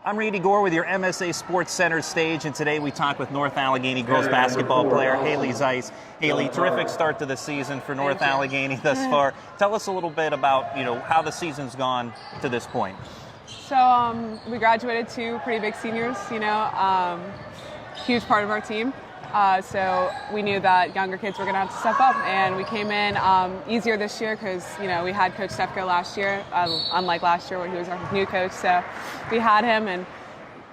I'm Randy Gore with your MSA Sports Center stage, and today we talk with North Allegheny girls basketball player Hailey Zeise. Hailey, terrific start to the season for North Allegheny thus far. Tell us a little bit about how the season's gone to this point. So we graduated two pretty big seniors, huge part of our team. So we knew that younger kids were going to have to step up, and we came in easier this year because, we had Coach Stefko last year, unlike last year when he was our new coach. So we had him and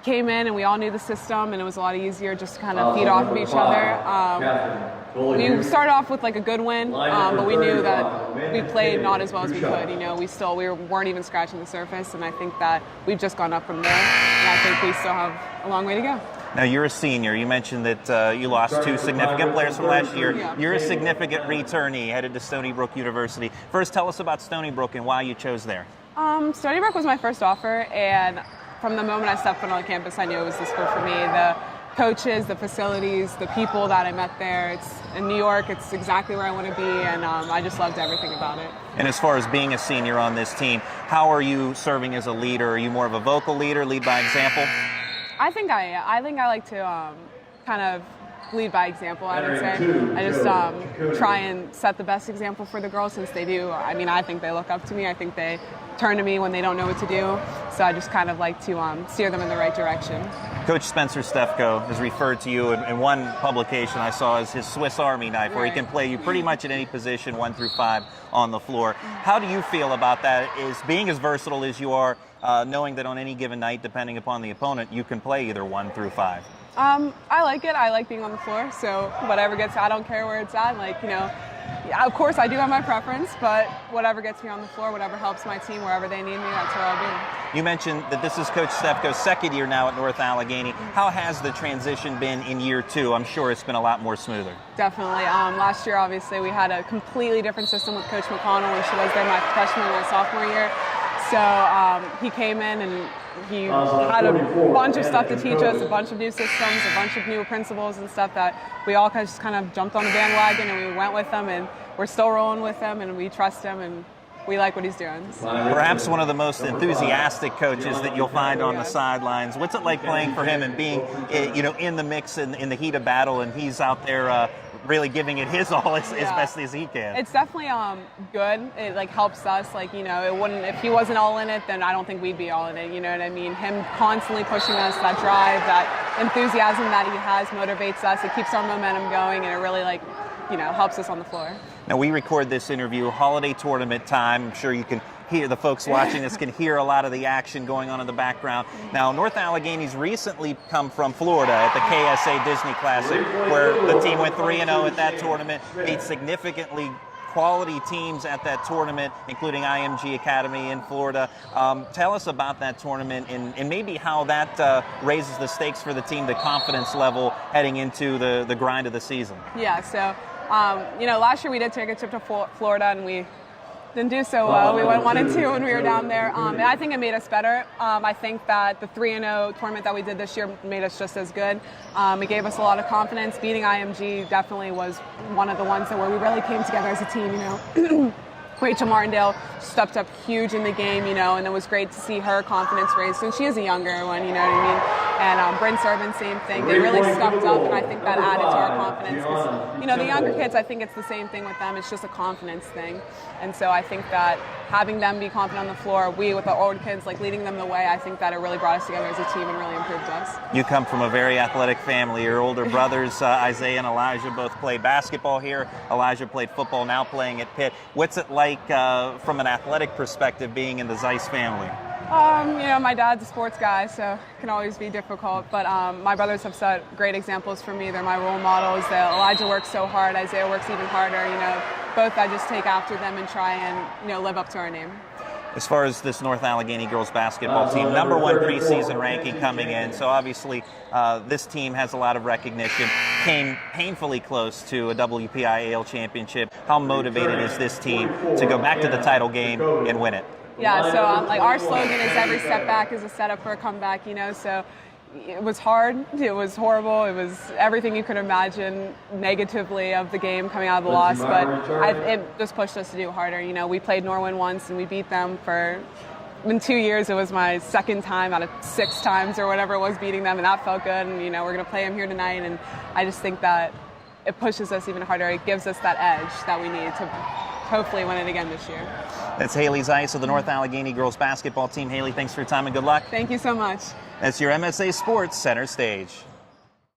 came in, and we all knew the system, and it was a lot easier just to kind of feed off of each other. We started off with like a good win, but we knew that we played not as well as we could. We weren't even scratching the surface, and I think that we've just gone up from there, and I think we still have a long way to go. Now, you're a senior. You mentioned that you lost two significant players from last year. Yeah. You're a significant returnee, headed to Stony Brook University. First, tell us about Stony Brook and why you chose there. Stony Brook was my first offer, and from the moment I stepped foot on campus, I knew it was the school for me. The coaches, the facilities, the people that I met there. It's in New York. It's exactly where I want to be, and I just loved everything about it. And as far as being a senior on this team, how are you serving as a leader? Are you more of a vocal leader, lead by example? I think I like to kind of lead by example, I would say. I just try and set the best example for the girls, since they do. I think they look up to me. I think they turn to me when they don't know what to do. So I just kind of like to steer them in the right direction. Coach Spencer Stefko has referred to you in one publication I saw as his Swiss Army knife, where he can play you pretty much at any position 1 through 5 on the floor. How do you feel about that, is being as versatile as you are, knowing that on any given night, depending upon the opponent, you can play either 1 through 5? I like it. I like being on the floor, so whatever gets, I don't care where it's at. Of course I do have my preference, but whatever gets me on the floor, whatever helps my team, wherever they need me, that's where I'll be. You mentioned that this is Coach Stefko's second year now at North Allegheny. How has the transition been in year 2? I'm sure it's been a lot more smoother. Definitely. Last year, obviously, we had a completely different system with Coach McConnell when she was there my freshman and my sophomore year. So he came in and he had a bunch of stuff to teach us, a bunch of new systems, a bunch of new principles and stuff that we all just kind of jumped on the bandwagon, and we went with them, and we're still rolling with him, and we trust him, and we like what he's doing. So. Perhaps one of the most enthusiastic coaches that you'll find on the sidelines. What's it like playing for him and being, in the mix in the heat of battle, and he's out there really giving it his all as best as he can? It's definitely good. It helps us. It wouldn't, if he wasn't all in it, then I don't think we'd be all in it. You know what I mean? Him constantly pushing us, that drive, that enthusiasm that he has motivates us. It keeps our momentum going, and it really helps us on the floor. Now, we record this interview holiday tournament time. I'm sure you can hear, the folks watching this can hear a lot of the action going on in the background. Now, North Allegheny's recently come from Florida at the KSA Disney Classic, where the team went 3-0 at that tournament, beat significantly quality teams at that tournament, including IMG Academy in Florida. Tell us about that tournament and maybe how that raises the stakes for the team, the confidence level heading into the grind of the season. Yeah, so, last year we did take a trip to Florida, and we didn't do so well. We went 1-2 when we were down there, and I think it made us better. I think that the 3-0 tournament that we did this year made us just as good. It gave us a lot of confidence. Beating IMG definitely was one of the ones where we really came together as a team. Rachel Martindale stepped up huge in the game, and it was great to see her confidence raised. And she is a younger one, you know what I mean? And Bryn Servant, same thing. They really stepped up, and I think that added to our confidence. The younger kids, I think it's the same thing with them. It's just a confidence thing. And so I think that having them be confident on the floor, we with the older kids, leading them the way, I think that it really brought us together as a team and really improved us. You come from a very athletic family. Your older brothers, Isaiah and Elijah, both play basketball here. Elijah played football, now playing at Pitt. What's it like from an athletic perspective being in the Zeise family? My dad's a sports guy, so it can always be difficult. But my brothers have set great examples for me. They're my role models. Elijah works so hard. Isaiah works even harder. Both I just take after them and try and live up to our name. As far as this North Allegheny girls basketball team, #1 preseason ranking coming in. So obviously this team has a lot of recognition. Came painfully close to a WPIAL championship. How motivated is this team to go back to the title game and win it? Yeah, so our slogan is every setback is a setup for a comeback, so it was hard, it was horrible, it was everything you could imagine negatively of the game coming out of the loss, but it just pushed us to do harder. We played Norwin once and we beat them for in 2 years, it was my second time out of 6 times or whatever it was beating them, and that felt good. And we're going to play them here tonight, and I just think that it pushes us even harder. It gives us that edge that we need to hopefully win it again this year. That's Hailey Zeise of the North Allegheny girls basketball team. Hailey, thanks for your time and good luck. Thank you so much. That's your MSA Sports Center Stage.